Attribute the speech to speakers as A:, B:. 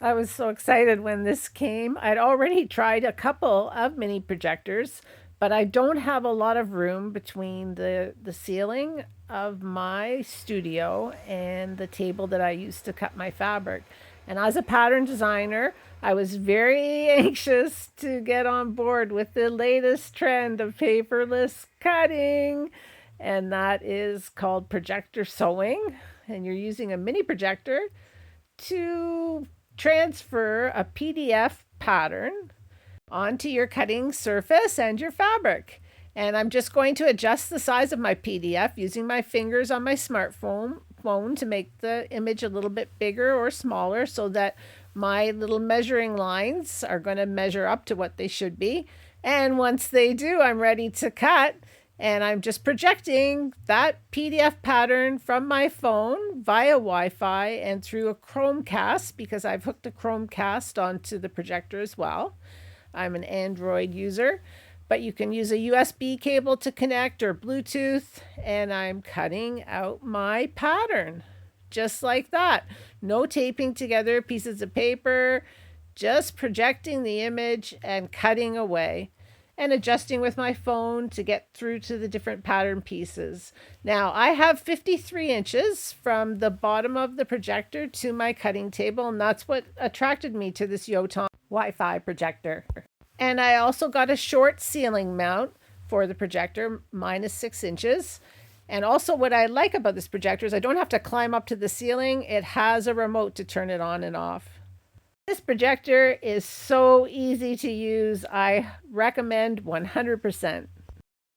A: I was so excited when this came. I'd already tried a couple of mini projectors, but I don't have a lot of room between the ceiling of my studio and the table that I use to cut my fabric. And as a pattern designer, I was very anxious to get on board with the latest trend of paperless cutting, and that is called projector sewing. And you're using a mini projector to transfer a PDF pattern onto your cutting surface and your fabric. And I'm just going to adjust the size of my PDF using my fingers on my smartphone to make the image a little bit bigger or smaller so that my little measuring lines are going to measure up to what they should be. And once they do, I'm ready to cut. And I'm just projecting that PDF pattern from my phone via Wi Fi and through a Chromecast because I've hooked a Chromecast onto the projector as well. I'm an Android user, but you can use a USB cable to connect or Bluetooth, and I'm cutting out my pattern just like that. No taping together pieces of paper, just projecting the image and cutting away and adjusting with my phone to get through to the different pattern pieces. Now, I have 53 inches from the bottom of the projector to my cutting table, and that's what attracted me to this Yoton Wi Fi projector. And I also got a short ceiling mount for the projector, mine is 6 inches. And also, what I like about this projector is I don't have to climb up to the ceiling, it has a remote to turn it on and off. This projector is so easy to use. I recommend 100%.